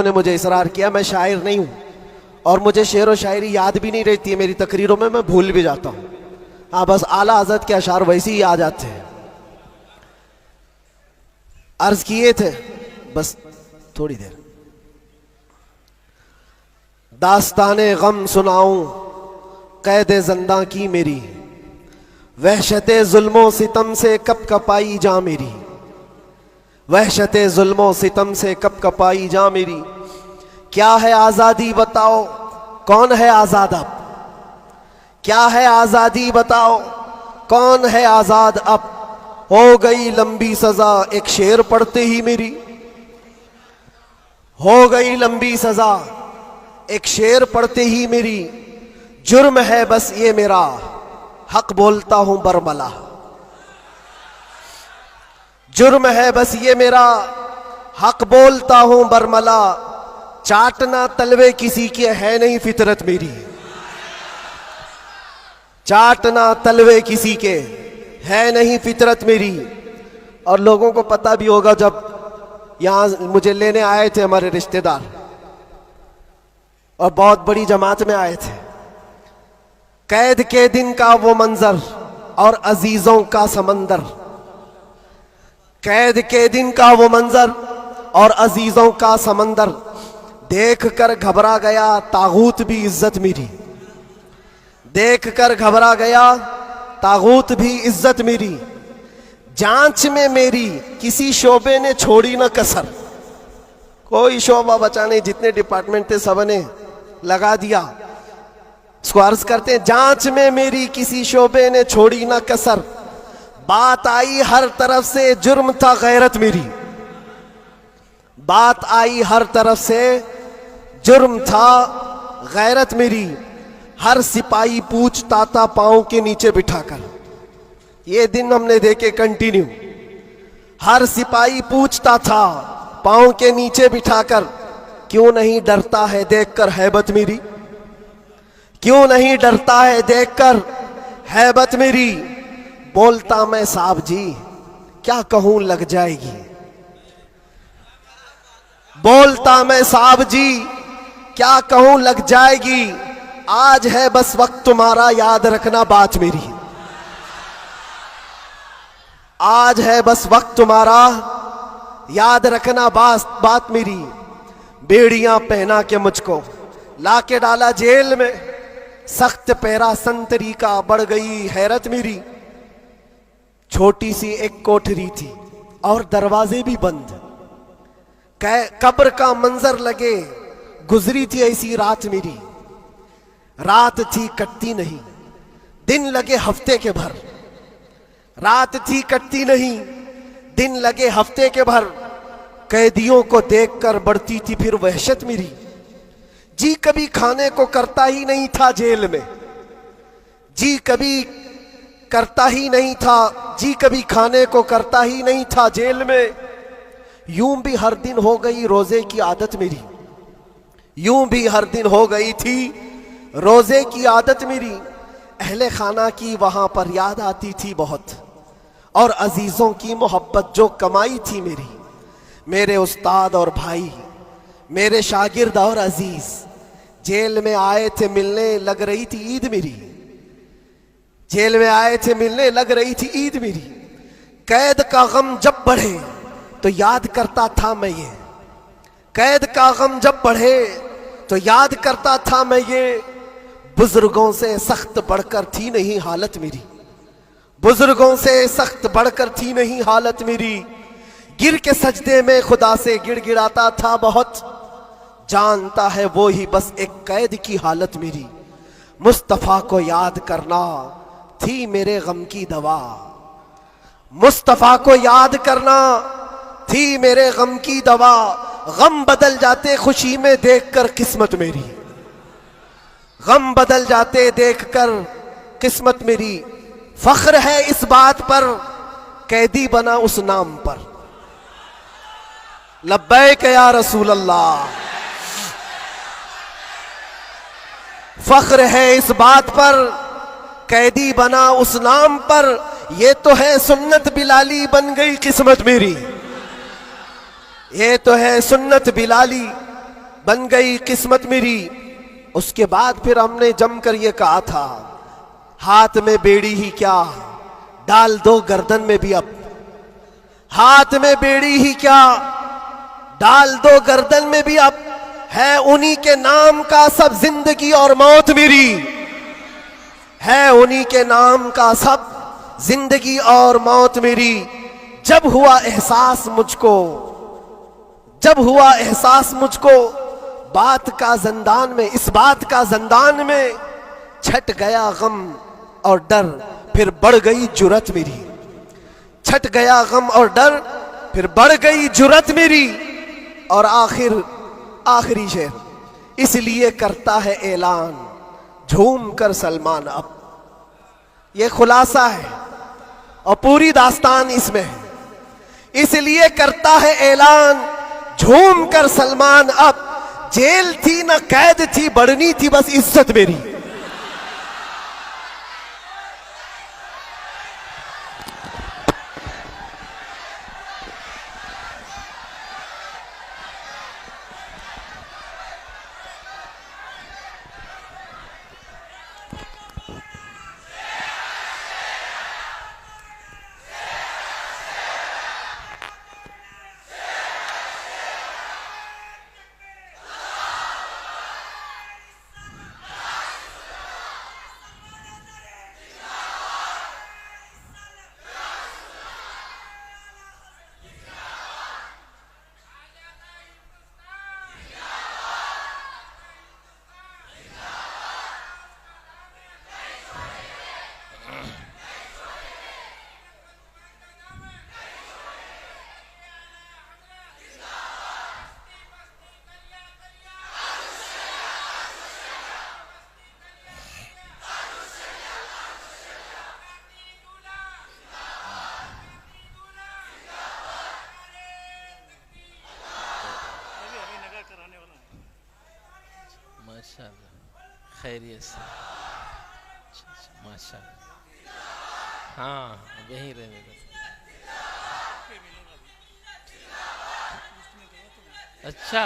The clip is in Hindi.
ने मुझे इसरार किया मैं शायर नहीं हूँ और मुझे शेर व शायरी याद भी नहीं रहती है, मेरी तकरीरों में मैं भूल भी जाता हूँ। हाँ, बस आला हज़रत के अशार वैसे ही आ जाते हैं। अर्ज किए थे बस थोड़ी देर, दास्ताने गम सुनाऊं कैदे ज़िंदा की मेरी, वहशते जुल्मों सितम से कब कपाई जा मेरी, वहशते जुल्मों सितम से कब कपाई जा मेरी। क्या है आज़ादी बताओ, कौन है आज़ाद अब, क्या है आज़ादी बताओ, कौन है आज़ाद अब। हो गई लंबी सज़ा एक शेर पढ़ते ही मेरी, हो गई लंबी सज़ा एक शेर पढ़ते ही मेरी। जुर्म है बस ये मेरा, हक बोलता हूं बरमला, जुर्म है बस ये मेरा, हक बोलता हूं बरमला। चाटना तलवे किसी के है नहीं फितरत मेरी, चाटना तलवे किसी के है नहीं फितरत मेरी। और लोगों को पता भी होगा, जब यहां मुझे लेने आए थे हमारे रिश्तेदार और बहुत बड़ी जमात में आए थे, कैद के दिन का वो मंजर और अजीजों का समंदर, कैद के दिन का वो मंजर और अजीजों का समंदर। देख कर घबरा गया तागूत भी इज्जत मेरी, देख कर घबरा गया तागूत भी इज्जत मेरी। जांच में मेरी किसी शोबे ने छोड़ी न कसर, कोई शोबा बचा नहीं, जितने डिपार्टमेंट थे सबने लगा दिया। इसको अर्ज करते हैं, जांच में मेरी किसी शोबे ने छोड़ी न कसर। बात आई हर तरफ से जुर्म था गैरत मेरी, बात आई हर तरफ से जुर्म था गैरत मेरी। हर सिपाही पूछता था पांव के नीचे बिठाकर, ये दिन हमने देखे कंटिन्यू। हर सिपाही पूछता था पांव के नीचे बिठाकर, क्यों नहीं डरता है देखकर हैबत मेरी, क्यों नहीं डरता है देखकर हैबत मेरी। बोलता मैं साहब जी क्या कहूं लग जाएगी, बोलता मैं साहब जी क्या कहूं लग जाएगी। आज है बस वक्त तुम्हारा याद रखना बात मेरी, आज है बस वक्त तुम्हारा याद रखना बात मेरी। बेड़ियां पहना के मुझको लाके डाला जेल में, सख्त पहरा संतरी का बढ़ गई हैरत मेरी। छोटी सी एक कोठरी थी और दरवाजे भी बंद, कब्र का मंजर लगे गुजरी थी ऐसी रात मेरी। रात थी कटती नहीं, दिन लगे हफ्ते के भर, रात थी कटती नहीं, दिन लगे हफ्ते के भर। कैदियों को देखकर बढ़ती थी फिर वहशत मेरी। जी कभी खाने को करता ही नहीं था जेल में, जी कभी करता ही नहीं था, जी कभी खाने को करता ही नहीं था जेल में। यूं भी हर दिन हो गई रोजे की आदत मेरी, यूं भी हर दिन हो गई थी रोजे की आदत मेरी। अहले खाना की वहां पर याद आती थी बहुत, और अजीजों की मोहब्बत जो कमाई थी मेरी। मेरे उस्ताद और भाई, मेरे शागिर्द और अजीज जेल में आए थे मिलने, लग रही थी ईद मेरी, जेल में आए थे मिलने लग रही थी ईद मेरी। कैद का गम जब बढ़े तो याद करता था मैं ये, कैद का गम जब बढ़े तो याद करता था मैं ये। बुजुर्गों से सख्त बढ़कर थी नहीं हालत मेरी, बुजुर्गों से सख्त बढ़कर थी नहीं हालत मेरी। गिर के सजदे में खुदा से गिड़गिड़ाता था बहुत, जानता है वो ही बस एक कैद की हालत मेरी। मुस्तफा को याद करना थी मेरे गम की दवा, मुस्तफा को याद करना थी मेरे गम की दवा। गम बदल जाते खुशी में देखकर किस्मत मेरी, गम बदल जाते देखकर किस्मत मेरी। फख्र है इस बात पर कैदी बना उस नाम पर, लब्बैक या रसूल अल्लाह। फख्र है इस बात पर कैदी बना उस नाम पर, ये तो है सुन्नत बिलाली बन गई किस्मत मेरी, ये तो है सुन्नत बिलाली बन गई किस्मत मेरी। उसके बाद फिर हमने जमकर ये कहा था, हाथ में बेड़ी ही क्या, डाल दो गर्दन में भी अब। हाथ में बेड़ी ही क्या, डाल दो गर्दन में भी अब। है उन्हीं के नाम का सब जिंदगी और मौत मेरी। है उन्हीं के नाम का सब जिंदगी और मौत मेरी। जब हुआ एहसास मुझको, जब हुआ एहसास मुझको, बात का जंदान में, इस बात का जंदान में, छट गया गम और डर, फिर बढ़ गई जुर्रत मेरी। छट गया गम और डर, फिर बढ़ गई जुर्रत मेरी। और आखिरी शेर, इसलिए करता है ऐलान झूम कर सलमान अब। ये खुलासा है और पूरी दास्तान इसमें है। इसलिए करता है ऐलान झूम कर सलमान अब। जेल थी ना कैद थी, बढ़नी थी बस इज्जत मेरी। माशाअल्लाह, खैरियत से। माशाअल्लाह, हाँ यहीं रहने। अच्छा।